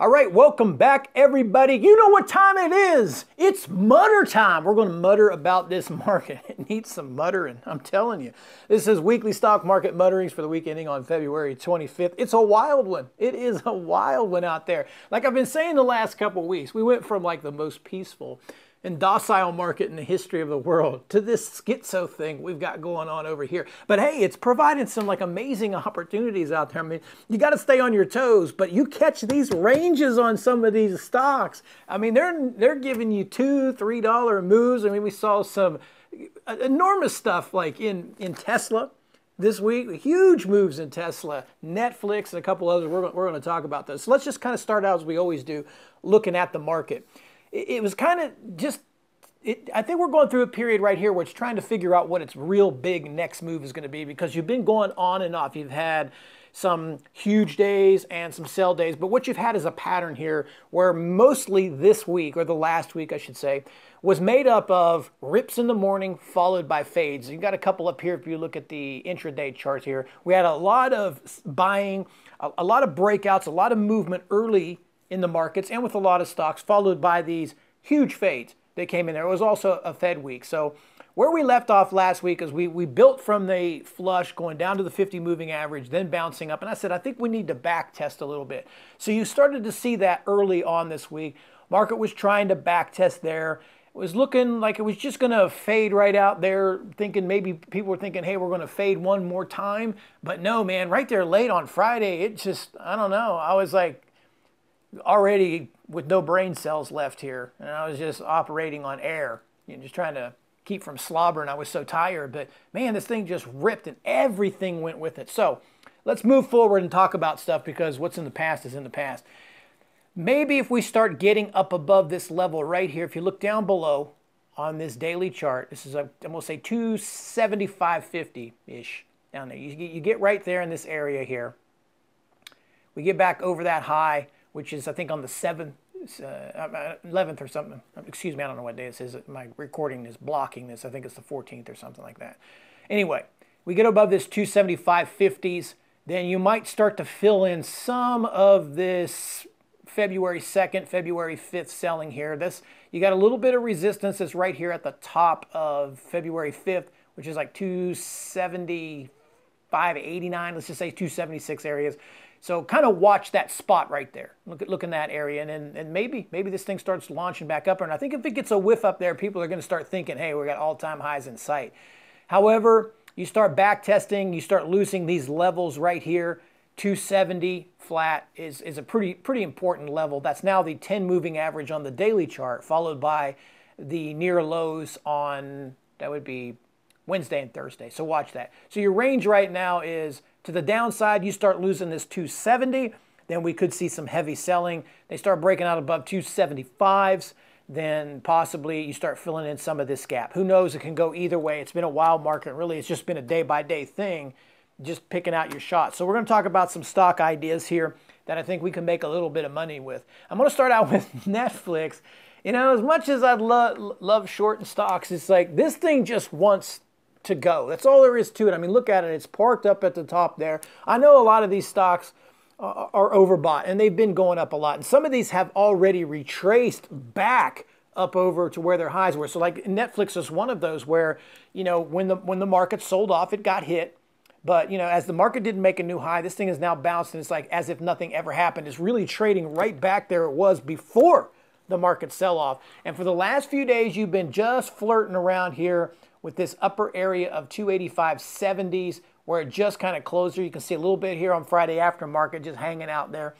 All right, welcome back, everybody. You know what time it is. It's mutter time. We're going to mutter about this market. It needs some muttering, I'm telling you. This is weekly stock market mutterings for the week ending on February 25th. It's a wild one. It is a wild one out there. Like I've been saying the last couple of weeks, we went from like the most peaceful and docile market in the history of the world to this schizo thing we've got going on over here. But hey, it's providing some like amazing opportunities out there. I mean, you got to stay on your toes, but you catch these ranges on some of these stocks. I mean, they're giving you $2, $3 moves. I mean, we saw some enormous stuff like in Tesla this week, huge moves in Tesla, Netflix, and a couple others. We're going to talk about those. So let's just kind of start out as we always do, looking at the market. It was kind of just, I think we're going through a period right here where it's trying to figure out what its real big next move is going to be, because you've been going on and off. You've had some huge days and some sell days, but what you've had is a pattern here where mostly this week, or the last week I should say, was made up of rips in the morning followed by fades. You've got a couple up here if you look at the intraday charts here. We had a lot of buying, a lot of breakouts, a lot of movement early in the markets and with a lot of stocks, followed by these huge fades that came in there. It was also a Fed week. So where we left off last week is we built from the flush going down to the 50 moving average, then bouncing up. And I said, I think we need to back test a little bit. So you started to see that early on this week. Market was trying to back test there. It was looking like it was just going to fade right out there, thinking maybe people were thinking, hey, we're going to fade one more time. But no, man, right there late on Friday, it just, I don't know. I was like, already with no brain cells left here, and I was just operating on air, just trying to keep from slobbering. I was so tired, but man, this thing just ripped and everything went with it. So let's move forward and talk about stuff, because what's in the past is in the past. Maybe if we start getting up above this level right here, if you look down below on this daily chart, this is I'm going to say 275.50-ish down there. You get right there in this area here. We get back over that high, which is, I think, on the 7th, 11th or something. Excuse me, I don't know what day it is. My recording is blocking this. I think it's the 14th or something like that. Anyway, we get above this 275.50s, then you might start to fill in some of this February 2nd, February 5th selling here. You got a little bit of resistance that's right here at the top of February 5th, which is like 275.89. Let's just say 276 areas. So kind of watch that spot right there. Look in that area, and maybe this thing starts launching back up. And I think if it gets a whiff up there, people are going to start thinking, hey, we got all-time highs in sight. However, you start back testing, you start losing these levels right here. 270 flat is a pretty important level. That's now the 10 moving average on the daily chart, followed by the near lows on, that would be Wednesday and Thursday. So watch that. So your range right now is to the downside. You start losing this 270, then we could see some heavy selling. They start breaking out above 275s, then possibly you start filling in some of this gap. Who knows? It can go either way. It's been a wild market. Really, it's just been a day-by-day thing, just picking out your shots. So we're going to talk about some stock ideas here that I think we can make a little bit of money with. I'm going to start out with Netflix. You know, as much as I love shorting stocks, it's like this thing just wants to go. That's all there is to it. I mean, look at it. It's parked up at the top there. I know a lot of these stocks are overbought, and they've been going up a lot. And some of these have already retraced back up over to where their highs were. So like Netflix is one of those where, when the market sold off, it got hit. But, as the market didn't make a new high, this thing is now bounced, and it's like as if nothing ever happened. It's really trading right back there it was before the market sell-off. And for the last few days, you've been just flirting around here with this upper area of 285.70s, where it just kind of closed here. You can see a little bit here on Friday aftermarket just hanging out there.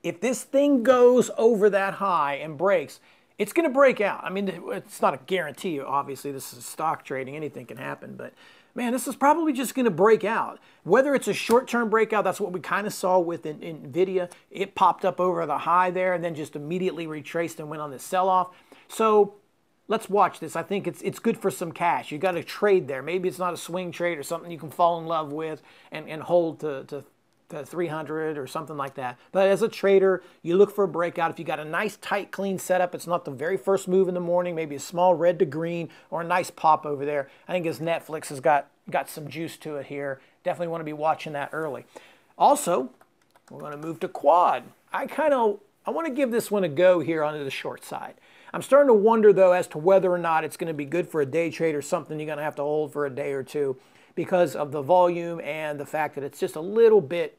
If this thing goes over that high and breaks, it's going to break out. I mean, it's not a guarantee. Obviously, this is stock trading. Anything can happen. But, man, this is probably just going to break out. Whether it's a short-term breakout, that's what we kind of saw with NVIDIA. It popped up over the high there and then just immediately retraced and went on this sell-off. So let's watch this. I think it's good for some cash. You got to trade there. Maybe it's not a swing trade or something you can fall in love with and hold to 300 or something like that. But as a trader, you look for a breakout. If you got a nice, tight, clean setup, it's not the very first move in the morning, maybe a small red to green or a nice pop over there. I think as Netflix has got some juice to it here. Definitely want to be watching that early. Also, we're going to move to quad. I kind of I want to give this one a go here on the short side. I'm starting to wonder, though, as to whether or not it's going to be good for a day trade or something you're going to have to hold for a day or two because of the volume and the fact that it's just a little bit,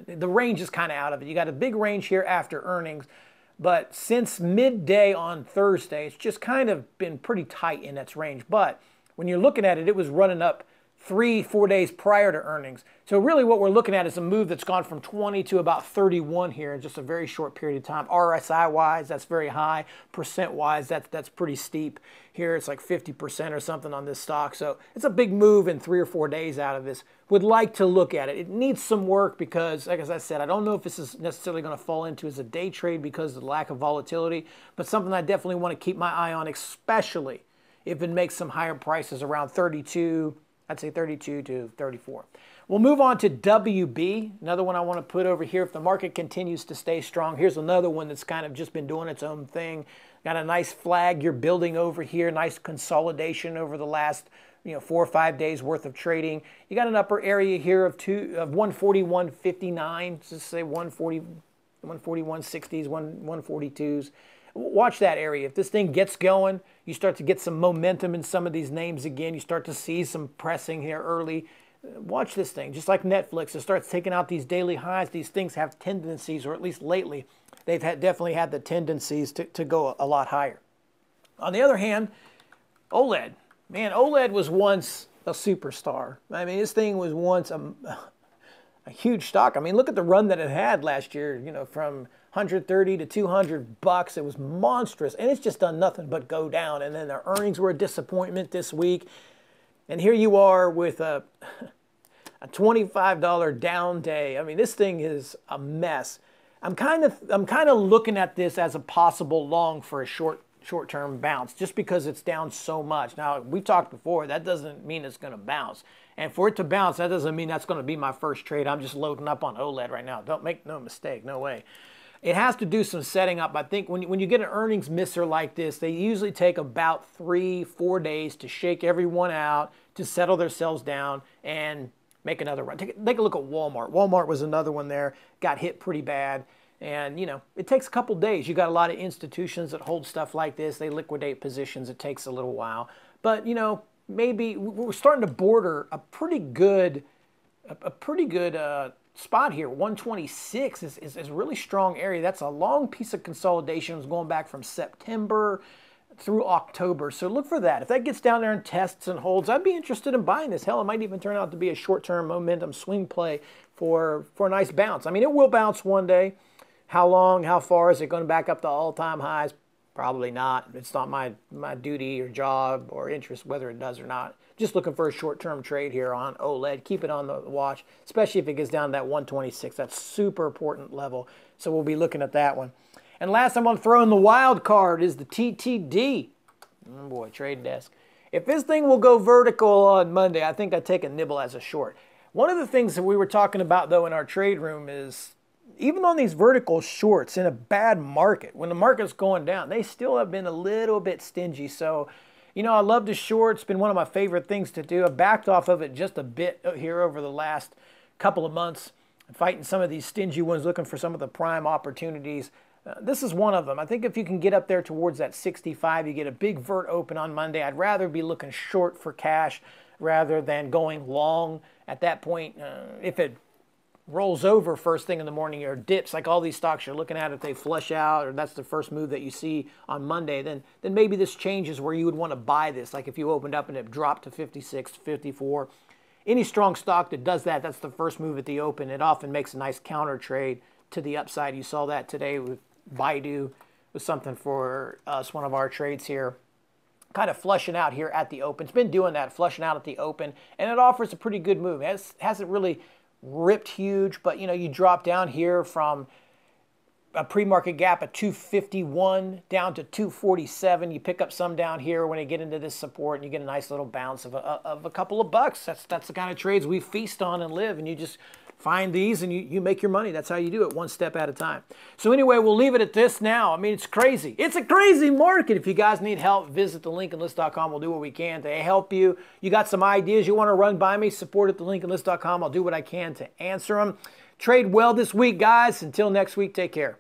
the range is kind of out of it. You got a big range here after earnings, but since midday on Thursday, it's just kind of been pretty tight in its range. But when you're looking at it, it was running up 3-4 days prior to earnings. So really what we're looking at is a move that's gone from 20 to about 31 here in just a very short period of time. RSI-wise, that's very high. Percent-wise, that's pretty steep. Here it's like 50% or something on this stock. So it's a big move in 3 or 4 days out of this. Would like to look at it. It needs some work because, like as I said, I don't know if this is necessarily going to fall into as a day trade because of the lack of volatility, but something I definitely want to keep my eye on, especially if it makes some higher prices around 32, I'd say 32 to 34. We'll move on to WB, another one I want to put over here. If the market continues to stay strong, here's another one that's kind of just been doing its own thing. Got a nice flag you're building over here, nice consolidation over the last 4 or 5 days worth of trading. You got an upper area here of 141.59, just say 140, 141.60s, 142s. Watch that area. If this thing gets going, you start to get some momentum in some of these names again. You start to see some pressing here early. Watch this thing. Just like Netflix, it starts taking out these daily highs. These things have tendencies, or at least lately, they've definitely had the tendencies to go a lot higher. On the other hand, OLED. Man, OLED was once a superstar. I mean, this thing was once a huge stock. I mean, look at the run that it had last year, from 130 to 200 bucks. It was monstrous, and it's just done nothing but go down. And then their earnings were a disappointment this week. And here you are with a $25 down day. I mean, this thing is a mess. I'm kind of looking at this as a possible long for a short-term bounce, just because it's down so much. Now, we've talked before, that doesn't mean it's going to bounce. And for it to bounce, that doesn't mean that's going to be my first trade. I'm just loading up on OLED right now. Don't make no mistake, no way. It has to do some setting up. I think when you get an earnings misser like this, they usually take about 3-4 days to shake everyone out, to settle themselves down, and make another run. Take a look at Walmart. Walmart was another one there, got hit pretty bad. And, it takes a couple days. You got a lot of institutions that hold stuff like this. They liquidate positions. It takes a little while. But, maybe we're starting to border a pretty good spot here. 126 is a really strong area. That's a long piece of consolidation. It was going back from September through October. So look for that. If that gets down there and tests and holds, I'd be interested in buying this. Hell, it might even turn out to be a short-term momentum swing play for a nice bounce. I mean, it will bounce one day. How long, how far? Is it going to back up to all-time highs? Probably not. It's not my duty or job or interest whether it does or not. Just looking for a short-term trade here on OLED. Keep it on the watch, especially if it gets down to that 126. That's super important level. So we'll be looking at that one. And last I'm going to throw in the wild card is the TTD. Oh boy, trade desk. If this thing will go vertical on Monday, I think I'd take a nibble as a short. One of the things that we were talking about, though, in our trade room is even on these vertical shorts in a bad market, when the market's going down, they still have been a little bit stingy. So, I love to short. It's been one of my favorite things to do. I backed off of it just a bit here over the last couple of months, fighting some of these stingy ones, looking for some of the prime opportunities. This is one of them. I think if you can get up there towards that 65, you get a big vert open on Monday. I'd rather be looking short for cash rather than going long at that point. If it rolls over first thing in the morning or dips like all these stocks you're looking at, if they flush out or that's the first move that you see on Monday, then maybe this changes where you would want to buy this. Like if you opened up and it dropped to 56, 54. Any strong stock that does that, that's the first move at the open. It often makes a nice counter trade to the upside. You saw that today with Baidu. Was something for us, one of our trades here. Kind of flushing out here at the open. It's been doing that, flushing out at the open, and it offers a pretty good move. It hasn't really ripped huge, but you drop down here from a pre-market gap at 251 down to 247. You pick up some down here when you get into this support, and you get a nice little bounce of a couple of bucks. That's the kind of trades we feast on and live, and you just find these and you make your money. That's how you do it, one step at a time. So anyway, we'll leave it at this now. I mean, it's crazy. It's a crazy market. If you guys need help, visit thelincolnlist.com. We'll do what we can to help you. You got some ideas you want to run by me, support at thelincolnlist.com. I'll do what I can to answer them. Trade well this week, guys. Until next week, take care.